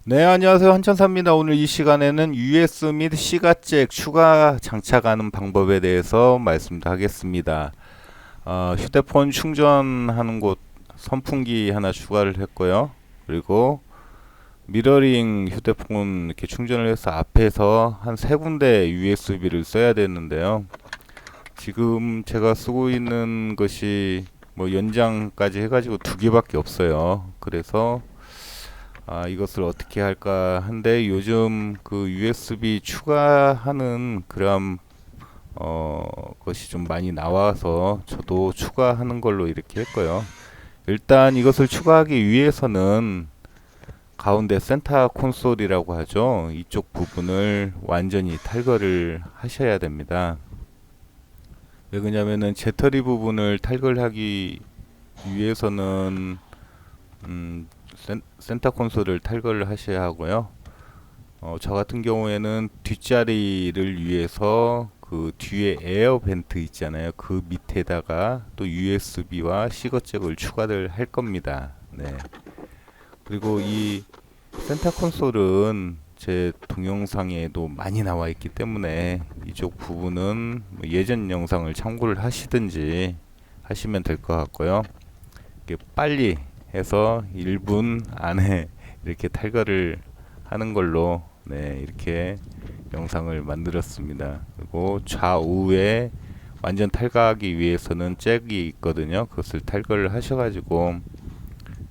네, 안녕하세요. 한천사입니다. 오늘 이 시간에는 US 및 C가 잭 추가 장착하는 방법에 대해서 말씀하겠습니다. 휴대폰 충전하는 곳 선풍기 하나 추가를 했고요. 그리고 미러링 휴대폰 이렇게 충전을 해서 앞에서 한 세 군데 USB를 써야 되는데요. 지금 제가 쓰고 있는 것이 뭐 연장까지 해가지고 두 개밖에 없어요. 그래서 이것을 어떻게 할까 한데 요즘 그 USB 추가하는 그런 것이 좀 많이 나와서 저도 추가하는 걸로 이렇게 했고요. 일단 이것을 추가하기 위해서는 가운데 센터 콘솔이라고 하죠. 이쪽 부분을 완전히 탈거를 하셔야 됩니다. 왜 그러냐면은 재터리 부분을 탈거하기 위해서는 센터 콘솔을 탈거를 하셔야 하고요. 저 같은 경우에는 뒷자리를 위해서 그 뒤에 에어 벤트 있잖아요. 그 밑에다가 또 USB와 시거잭을 추가를 할 겁니다. 네. 그리고 이 센터 콘솔은 제 동영상에도 많이 나와 있기 때문에 이쪽 부분은 뭐 예전 영상을 참고를 하시든지 하시면 될 것 같고요. 이게 빨리 해서 1분 안에 이렇게 탈거를 하는 걸로 이렇게 영상을 만들었습니다. 그리고 좌우에 완전 탈거하기 위해서는 잭이 있거든요. 그것을 탈거를 하셔가지고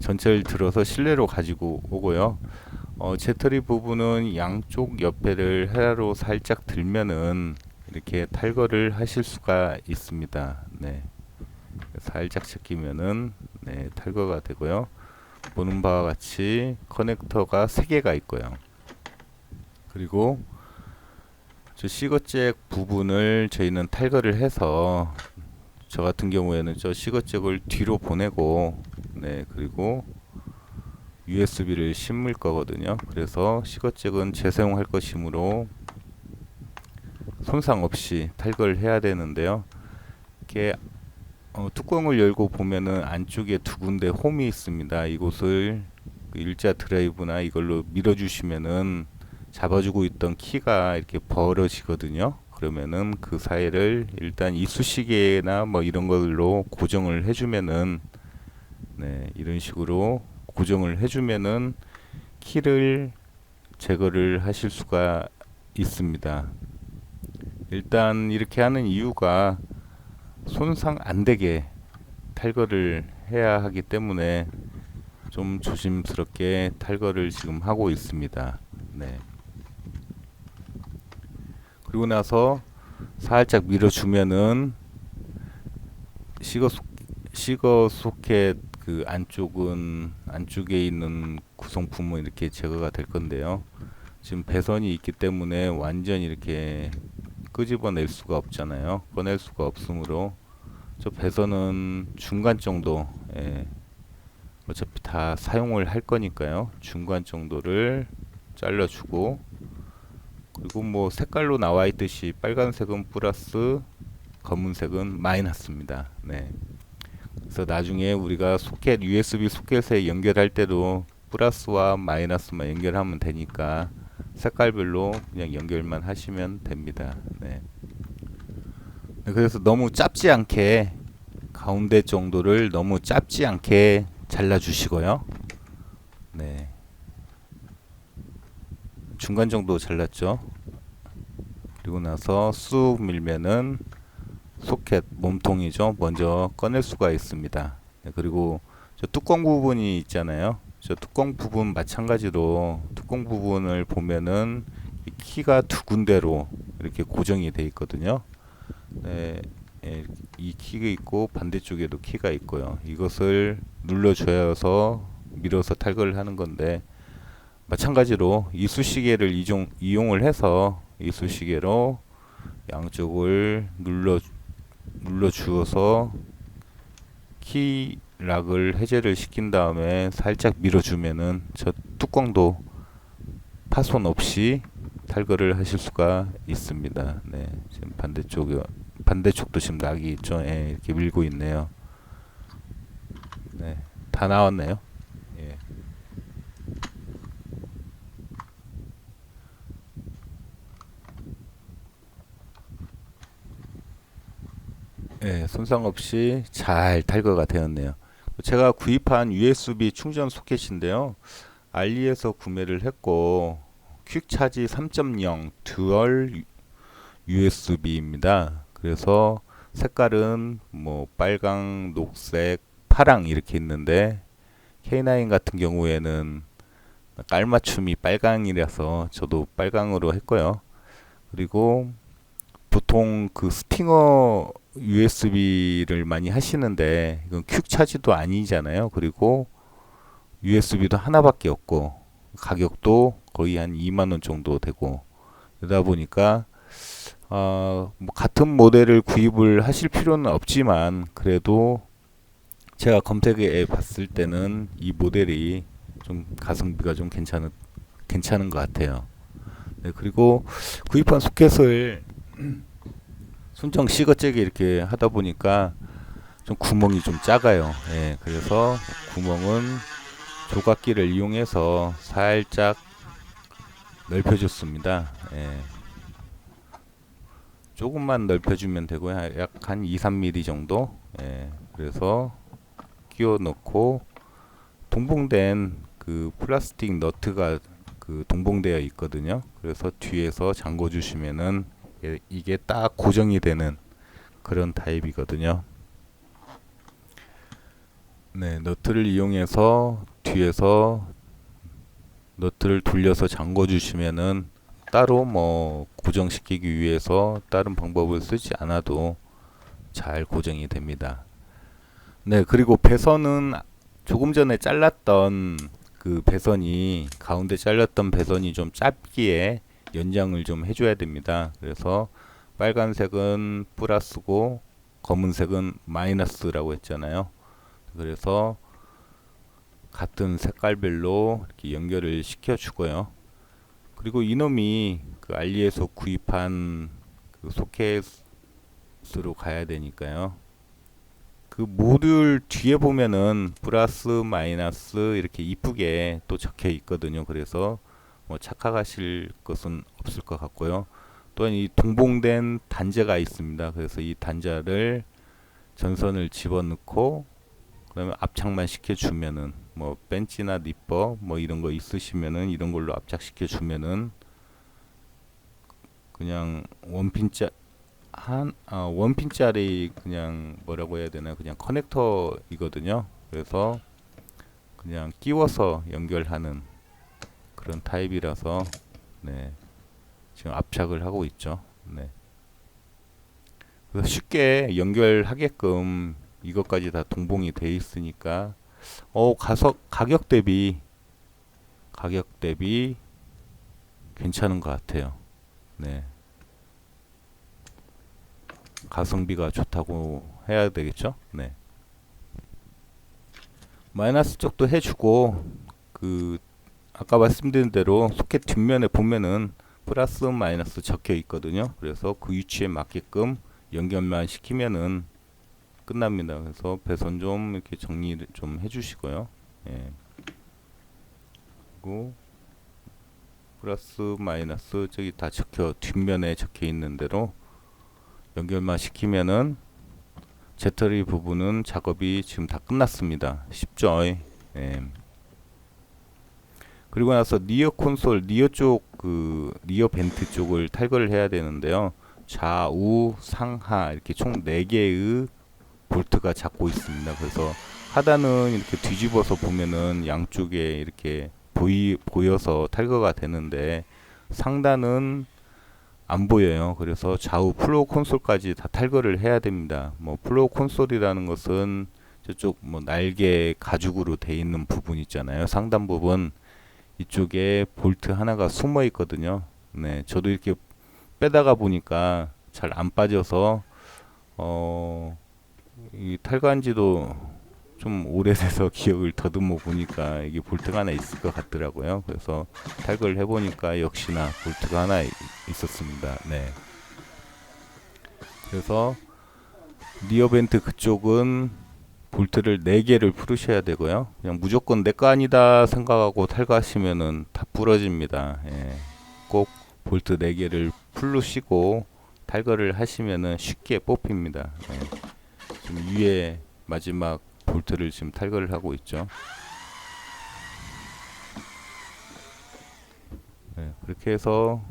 전체를 들어서 실내로 가지고 오고요. 재터리 부분은 양쪽 옆에를 헤라로 살짝 들면은 이렇게 탈거를 하실 수가 있습니다. 네. 살짝 제끼면은 탈거가 되고요. 보는 바와 같이 커넥터가 3개가 있고요. 그리고 저 시거잭 부분을 저희는 탈거를 해서 저 같은 경우에는 저 시거잭을 뒤로 보내고 그리고 USB를 심을 거거든요. 그래서 시거잭은 재사용할 것이므로 손상 없이 탈거를 해야 되는데요. 이렇게 뚜껑을 열고 보면은 안쪽에 두 군데 홈이 있습니다. 이곳을 그 일자 드라이브나 이걸로 밀어주시면은 잡아주고 있던 키가 이렇게 벌어지거든요. 그러면은 그 사이를 일단 이쑤시개나 뭐 이런 걸로 고정을 해주면은 이런 식으로 고정을 해주면은 키를 제거를 하실 수가 있습니다. 일단 이렇게 하는 이유가 손상 안 되게 탈거를 해야 하기 때문에 좀 조심스럽게 탈거를 지금 하고 있습니다. 네. 그리고 나서 살짝 밀어주면은 시거 소켓 그 안쪽에 있는 구성품은 이렇게 제거가 될 건데요. 지금 배선이 있기 때문에 완전히 이렇게 끄집어낼 수가 없잖아요. 꺼낼 수가 없으므로 저 배선은 중간 정도, 어차피 다 사용을 할 거니까요. 중간 정도를 잘라주고, 그리고 뭐 색깔로 나와 있듯이 빨간색은 플러스, 검은색은 마이너스입니다. 네. 그래서 나중에 우리가 소켓, USB 소켓에 연결할 때도 플러스와 마이너스만 연결하면 되니까 색깔별로 그냥 연결만 하시면 됩니다. 네. 그래서 너무 짧지 않게 가운데 정도를 너무 짧지 않게 잘라 주시고요. 네. 중간 정도 잘랐죠. 그리고 나서 쑥 밀면은 소켓 몸통이죠. 먼저 꺼낼 수가 있습니다. 네, 그리고 저 뚜껑 부분이 있잖아요. 저 뚜껑 부분 마찬가지로 뚜껑 부분을 보면은 이 키가 두 군데로 이렇게 고정이 되어 있거든요. 네, 이 키가 있고 반대쪽에도 키가 있고요. 이것을 눌러줘서 밀어서 탈거를 하는 건데 마찬가지로 이쑤시개를 이용을 해서 이쑤시개로 양쪽을 눌러 주어서 키 락을 해제를 시킨 다음에 살짝 밀어주면은 저 뚜껑도 파손 없이 탈거를 하실 수가 있습니다. 네, 지금 반대쪽도 지금 락이 있죠. 이렇게 밀고 있네요. 네, 다 나왔네요. 예. 예, 손상 없이 잘 탈거가 되었네요. 제가 구입한 USB 충전 소켓인데요. 알리에서 구매를 했고 퀵차지 3.0 듀얼 USB입니다. 그래서 색깔은 뭐 빨강, 녹색, 파랑 이렇게 있는데 K9 같은 경우에는 깔맞춤이 빨강이라서 저도 빨강으로 했고요. 그리고 보통 그 스팅어 USB를 많이 하시는데 이건 퀵차지도 아니잖아요. 그리고 USB도 하나밖에 없고 가격도 거의 한 2만 원 정도 되고 그러다 보니까 뭐 같은 모델을 구입을 하실 필요는 없지만 그래도 제가 검색해 봤을 때는 이 모델이 좀 가성비가 좀 괜찮은 것 같아요. 네, 그리고 구입한 소켓을 순정 시거잭에 이렇게 하다 보니까 좀 구멍이 좀 작아요. 예, 그래서 구멍은 조각기를 이용해서 살짝 넓혀줬습니다. 예, 조금만 넓혀주면 되고요. 약 한 2, 3mm 정도. 예, 그래서 끼워 넣고 동봉된 그 플라스틱 너트가 그 동봉되어 있거든요. 그래서 뒤에서 잠궈 주시면은 이게 딱 고정이 되는 그런 타입이거든요. 네, 너트를 이용해서 뒤에서 너트를 돌려서 잠궈 주시면은 따로 뭐 고정시키기 위해서 다른 방법을 쓰지 않아도 잘 고정이 됩니다. 네, 그리고 배선은 조금 전에 잘랐던 그 배선이 가운데 잘렸던 배선이 좀 짧기에 연장을 좀 해줘야 됩니다. 그래서 빨간색은 플러스고 검은색은 마이너스라고 했잖아요. 그래서 같은 색깔별로 이렇게 연결을 시켜 주고요. 그리고 이놈이 그 알리에서 구입한 그 소켓으로 가야 되니까요. 그 모듈 뒤에 보면은 플러스 마이너스 이렇게 이쁘게 또 적혀 있거든요. 그래서 뭐 착각하실 것은 없을 것 같고요. 또한 이 동봉된 단자가 있습니다. 그래서 이 단자를 전선을 집어넣고 그다음에 압착만 시켜주면은 뭐 벤치나 니퍼 뭐 이런 거 있으시면은 이런 걸로 압착시켜 주면은 그냥 원핀짜리 그냥 뭐라고 해야 되나 그냥 커넥터이거든요. 그래서 그냥 끼워서 연결하는 그런 타입이라서 네, 지금 압착을 하고 있죠. 네. 그래서 쉽게 연결하게끔 이것까지 다 동봉이 돼 있으니까 가격 대비 괜찮은 것 같아요. 네. 가성비가 좋다고 해야 되겠죠? 네. 마이너스 쪽도 해주고 그 아까 말씀드린 대로 소켓 뒷면에 보면은 플러스 마이너스 적혀 있거든요. 그래서 그 위치에 맞게끔 연결만 시키면은 끝납니다. 그래서 배선 좀 이렇게 정리를 좀 해주시고요. 예. 그리고 플러스 마이너스 저기 다 뒷면에 적혀 있는 대로 연결만 시키면은 배터리 부분은 작업이 지금 다 끝났습니다. 쉽죠? 예. 그리고 나서 리어 콘솔, 리어 쪽 그 리어 벤트 쪽을 탈거를 해야 되는데요. 좌우 상하 이렇게 총 4개의 볼트가 잡고 있습니다. 그래서 하단은 이렇게 뒤집어서 보면은 양쪽에 이렇게 보여서 탈거가 되는데 상단은 안 보여요. 그래서 좌우 플로우 콘솔까지 다 탈거를 해야 됩니다. 뭐 플로우 콘솔이라는 것은 저쪽 뭐 날개 가죽으로 돼 있는 부분 있잖아요. 상단 부분 이쪽에 볼트 하나가 숨어 있거든요. 네, 저도 이렇게 빼다가 보니까 잘 안 빠져서 이 탈거한지도 좀 오래돼서 기억을 더듬어 보니까 이게 볼트가 하나 있을 것 같더라고요. 그래서 탈거를 해보니까 역시나 볼트가 하나 있었습니다. 네. 그래서 리어 벤트 그쪽은 볼트를 4개를 풀으셔야 되고요. 그냥 무조건 내 거 아니다 생각하고 탈거하시면은 다 부러집니다. 예. 꼭 볼트 4개를 풀으시고 탈거를 하시면은 쉽게 뽑힙니다. 예. 지금 위에 마지막 볼트를 지금 탈거를 하고 있죠. 네, 그렇게 해서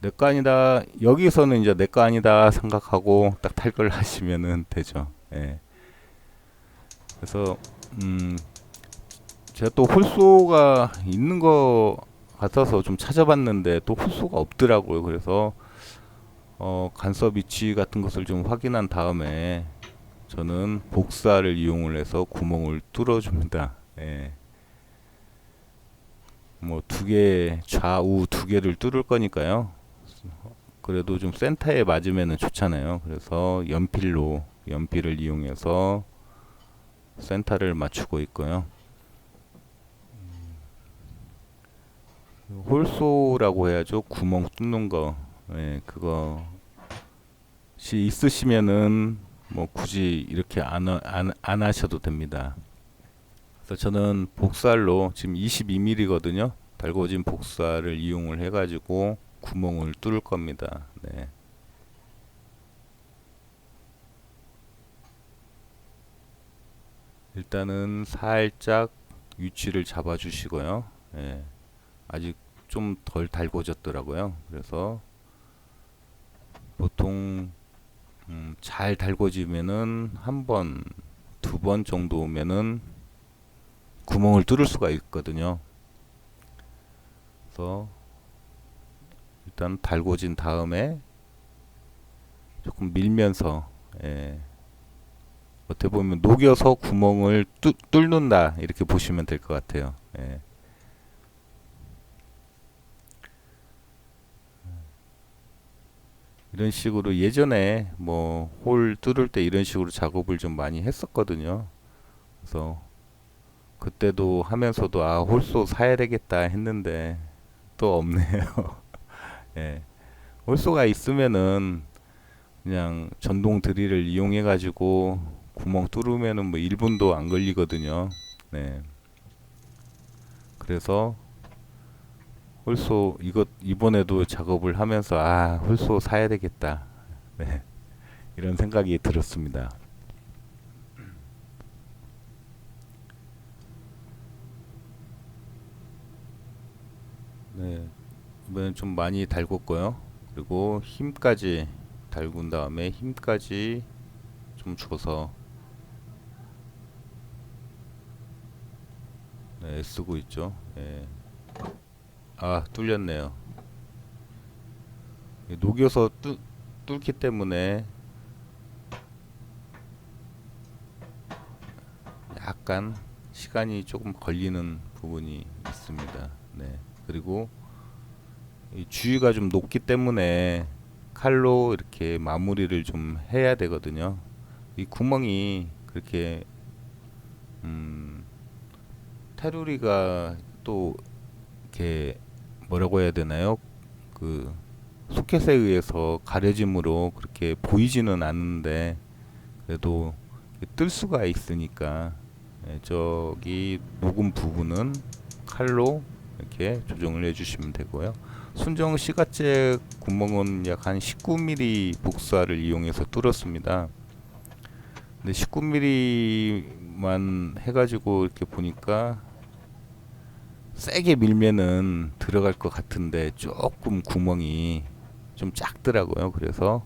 내 거 아니다. 여기서는 이제 내 거 아니다 생각하고 딱 탈거를 하시면은 되죠. 예. 그래서 제가 또 홀소가 있는 거 같아서 좀 찾아봤는데 또 홀소가 없더라고요. 그래서 간섭 위치 같은 것을 좀 확인한 다음에 저는 복사를 이용을 해서 구멍을 뚫어줍니다. 예. 뭐 두 개, 좌우 두 개를 뚫을 거니까요. 그래도 좀 센터에 맞으면 좋잖아요. 그래서 연필을 이용해서 센터를 맞추고 있고요. 홀소라고 해야죠. 구멍 뚫는 거. 예, 그것이 있으시면은 뭐 굳이 이렇게 안 하셔도 됩니다. 그래서 저는 복살로 지금 22mm거든요. 달궈진 복살을 이용을 해가지고 구멍을 뚫을 겁니다. 네. 일단은 살짝 위치를 잡아 주시고요. 예. 아직 좀 덜 달궈졌더라고요. 그래서 보통 잘 달궈지면은 한 번, 두 번 정도면은 구멍을 뚫을 수가 있거든요. 그래서 일단 달궈진 다음에 조금 밀면서, 예, 어떻게 보면 녹여서 구멍을 뚫는다 이렇게 보시면 될 것 같아요. 예. 이런 식으로 예전에 뭐 홀 뚫을 때 이런 식으로 작업을 좀 많이 했었거든요. 그래서 그때도 하면서도 아 홀소 사야 되겠다 했는데 또 없네요. 예. 홀소가 있으면은 그냥 전동 드릴을 이용해 가지고 구멍 뚫으면은 뭐 1분도 안 걸리거든요. 네. 그래서 홀소 이것 이번에도 작업을 하면서 아 홀소 사야 되겠다. 네. 이런 생각이 들었습니다. 네. 이번엔 좀 많이 달궜고요. 그리고 힘까지 달군 다음에 힘까지 좀 줘서 네, 쓰고 있죠. 예. 아, 뚫렸네요. 녹여서 뚫기 때문에 약간 시간이 조금 걸리는 부분이 있습니다. 네. 그리고 이 주위가 좀 높기 때문에 칼로 이렇게 마무리를 좀 해야 되거든요. 이 구멍이 그렇게 테두리가 또 이렇게 뭐라고 해야 되나요? 그 소켓에 의해서 가려짐으로 그렇게 보이지는 않는데 그래도 뜰 수가 있으니까 예, 저기 녹음 부분은 칼로 이렇게 조정을 해주시면 되고요. 순정 시가잭 구멍은 약 한 19mm 복사를 이용해서 뚫었습니다. 근데 19mm만 해가지고 이렇게 보니까 세게 밀면은 들어갈 것 같은데 조금 구멍이 좀 작더라고요. 그래서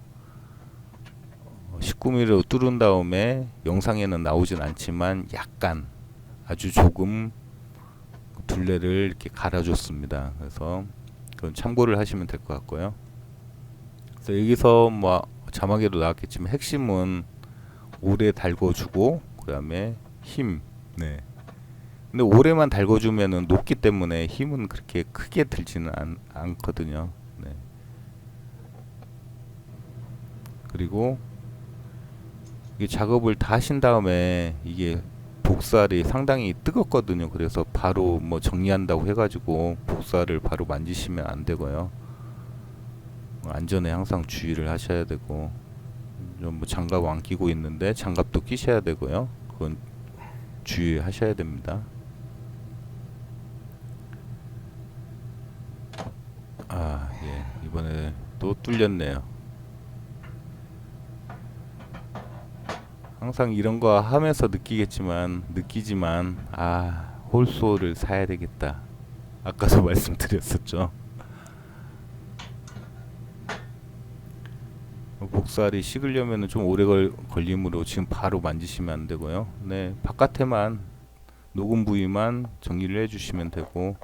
19mm로 뚫은 다음에 영상에는 나오진 않지만 약간 아주 조금 둘레를 이렇게 갈아줬습니다. 그래서 그건 참고를 하시면 될 것 같고요. 그래서 여기서 뭐 자막에도 나왔겠지만 핵심은 오래 달궈주고 그 다음에 힘. 네. 근데 오래만 달궈주면은 높기 때문에 힘은 그렇게 크게 들지는 않거든요. 네. 그리고 이 작업을 다 하신 다음에 이게 복살이 상당히 뜨겁거든요. 그래서 바로 뭐 정리한다고 해가지고 복살을 바로 만지시면 안 되고요. 안전에 항상 주의를 하셔야 되고, 좀 뭐 장갑 안 끼고 있는데 장갑도 끼셔야 되고요. 그건 주의하셔야 됩니다. 아, 예. 이번에 또 뚫렸네요. 항상 이런 거 하면서 느끼지만 홀소를 사야 되겠다. 아까도 말씀드렸었죠. 복살이 식으려면 좀 오래 걸리므로 지금 바로 만지시면 안 되고요. 네, 바깥에만 녹음 부위만 정리를 해주시면 되고,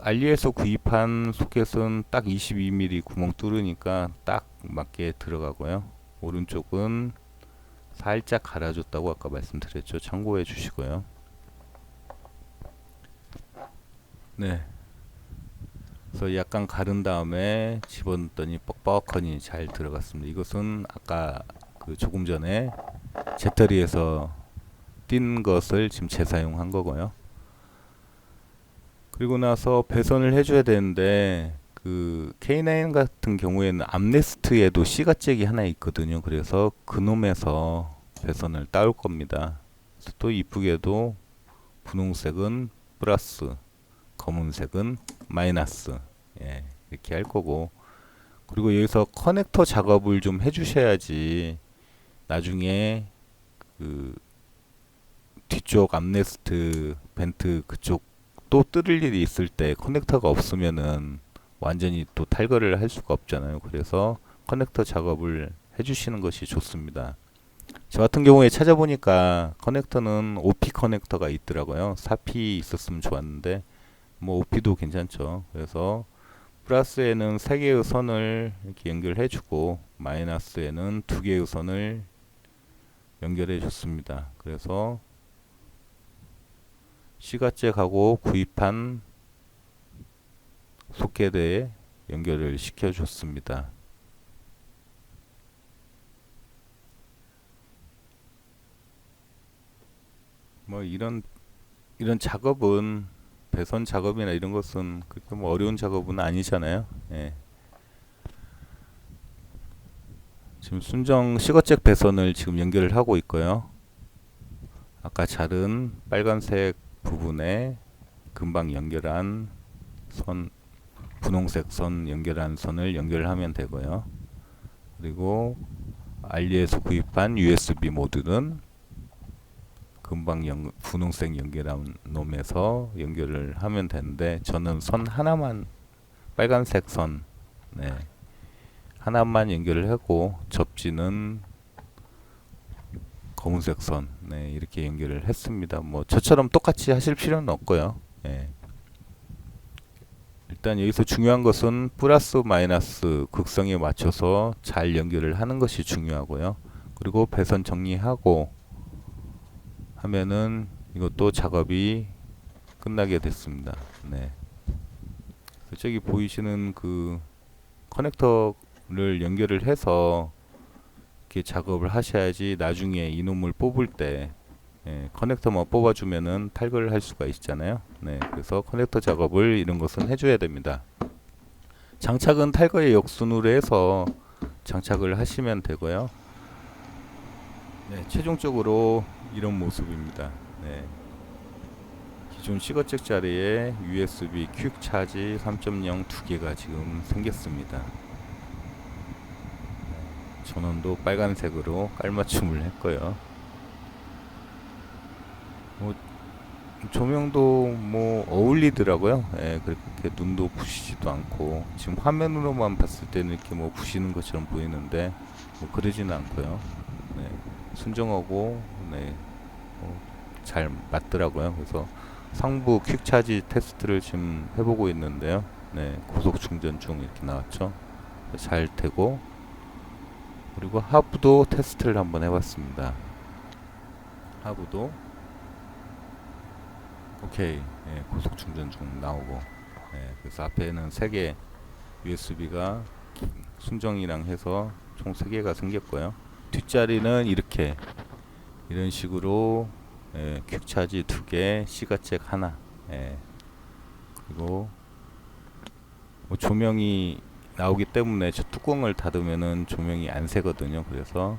알리에서 구입한 소켓은 딱 22mm 구멍 뚫으니까 딱 맞게 들어가고요. 오른쪽은 살짝 갈아줬다고 아까 말씀드렸죠. 참고해 주시고요. 네. 그래서 약간 가른 다음에 집어넣더니 뻑뻑하니 잘 들어갔습니다. 이것은 아까 조금 전에 재떨이에서 띈 것을 지금 재사용한 거고요. 그리고 나서 배선을 해줘야 되는데 K9 같은 경우에는 암레스트에도 C가잭이 하나 있거든요. 그래서 그놈에서 배선을 따올 겁니다. 그래서 또 이쁘게도 분홍색은 플러스, 검은색은 마이너스, 예, 이렇게 할 거고, 그리고 여기서 커넥터 작업을 좀 해주셔야지 나중에 뒤쪽 암레스트 벤트 그쪽 또 뚫을 일이 있을 때 커넥터가 없으면은 완전히 또 탈거를 할 수가 없잖아요. 그래서 커넥터 작업을 해주시는 것이 좋습니다. 저 같은 경우에 찾아보니까 커넥터는 OP 커넥터가 있더라고요. 4P 있었으면 좋았는데 뭐 OP도 괜찮죠. 그래서 플러스에는 3개의 선을 이렇게 연결해 주고 마이너스에는 2개의 선을 연결해 줬습니다. 그래서 C가잭하고 구입한 소켓에 연결을 시켜 줬습니다. 뭐 이런 작업은 배선 작업이나 이런 것은 그렇게 뭐 어려운 작업은 아니잖아요. 예. 지금 순정 C가잭 배선을 지금 연결을 하고 있고요. 아까 자른 빨간색 부분에 금방 연결한 선, 분홍색 선 연결한 선을 연결하면 되고요. 그리고 알리에서 구입한 USB 모듈은 금방 분홍색 연결한 놈에서 연결을 하면 되는데, 저는 선 하나만, 빨간색 선, 네, 하나만 연결을 하고 접지는 검은색 선, 네, 이렇게 연결을 했습니다. 뭐 저처럼 똑같이 하실 필요는 없고요. 예. 일단 여기서 중요한 것은 플러스 마이너스 극성에 맞춰서 잘 연결을 하는 것이 중요하고요. 그리고 배선 정리하고 하면은 이것도 작업이 끝나게 됐습니다. 네. 저기 보이시는 커넥터를 연결을 해서 이렇게 작업을 하셔야지 나중에 이놈을 뽑을 때, 예, 커넥터만 뽑아주면은 탈거를 할 수가 있잖아요. 네, 그래서 커넥터 작업을 이런 것은 해줘야 됩니다. 장착은 탈거의 역순으로 해서 장착을 하시면 되고요. 네, 최종적으로 이런 모습입니다. 네, 기존 C거잭 자리에 USB 퀵 차지 3.0 두 개가 지금 생겼습니다. 전원도 빨간색으로 깔맞춤을 했고요. 조명도 뭐 어울리더라고요. 예, 그렇게 눈도 부시지도 않고, 지금 화면으로만 봤을 때는 이렇게 뭐 부시는 것처럼 보이는데 뭐 그러지는 않고요. 네, 순정하고, 네, 잘 맞더라고요. 그래서 상부 퀵 차지 테스트를 지금 해보고 있는데요. 네, 고속 충전 중 이렇게 나왔죠. 잘 되고, 그리고 하부도 테스트를 한번 해봤습니다. 하부도 오케이, 예, 고속 충전 중 나오고, 예, 그래서 앞에는 3개 USB가 순정이랑 해서 총 3개가 생겼고요. 뒷자리는 이런 식으로, 예, 퀵차지 2개, C가잭 하나, 예, 그리고 뭐 조명이 나오기 때문에 저 뚜껑을 닫으면은 조명이 안 새거든요. 그래서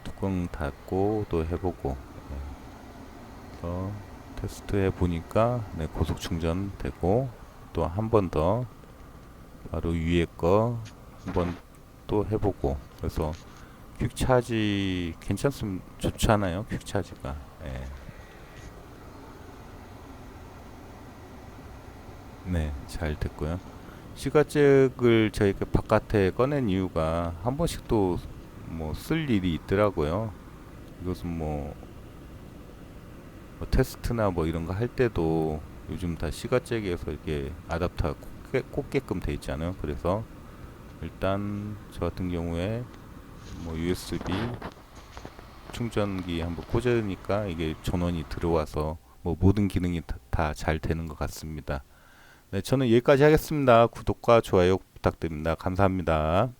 뚜껑 닫고 또 해보고, 예, 그래서 테스트 해 보니까, 네, 고속 충전 되고, 또 한 번 더 바로 위에 거 한 번 또 해보고, 그래서 퀵차지 괜찮으면 좋잖아요. 퀵차지가. 예. 네, 잘 됐고요. 시가잭을 저희가 바깥에 꺼낸 이유가 한 번씩 또 뭐 쓸 일이 있더라고요. 이것은 뭐 테스트나 뭐 이런 거 할 때도 요즘 다 시가잭에서 이게 아답터가 꽂게끔 돼 있잖아요. 그래서 일단 저 같은 경우에 뭐 USB 충전기 한번 꽂으니까 이게 전원이 들어와서 뭐 모든 기능이 다 잘 되는 것 같습니다. 네, 저는 여기까지 하겠습니다. 구독과 좋아요 부탁드립니다. 감사합니다.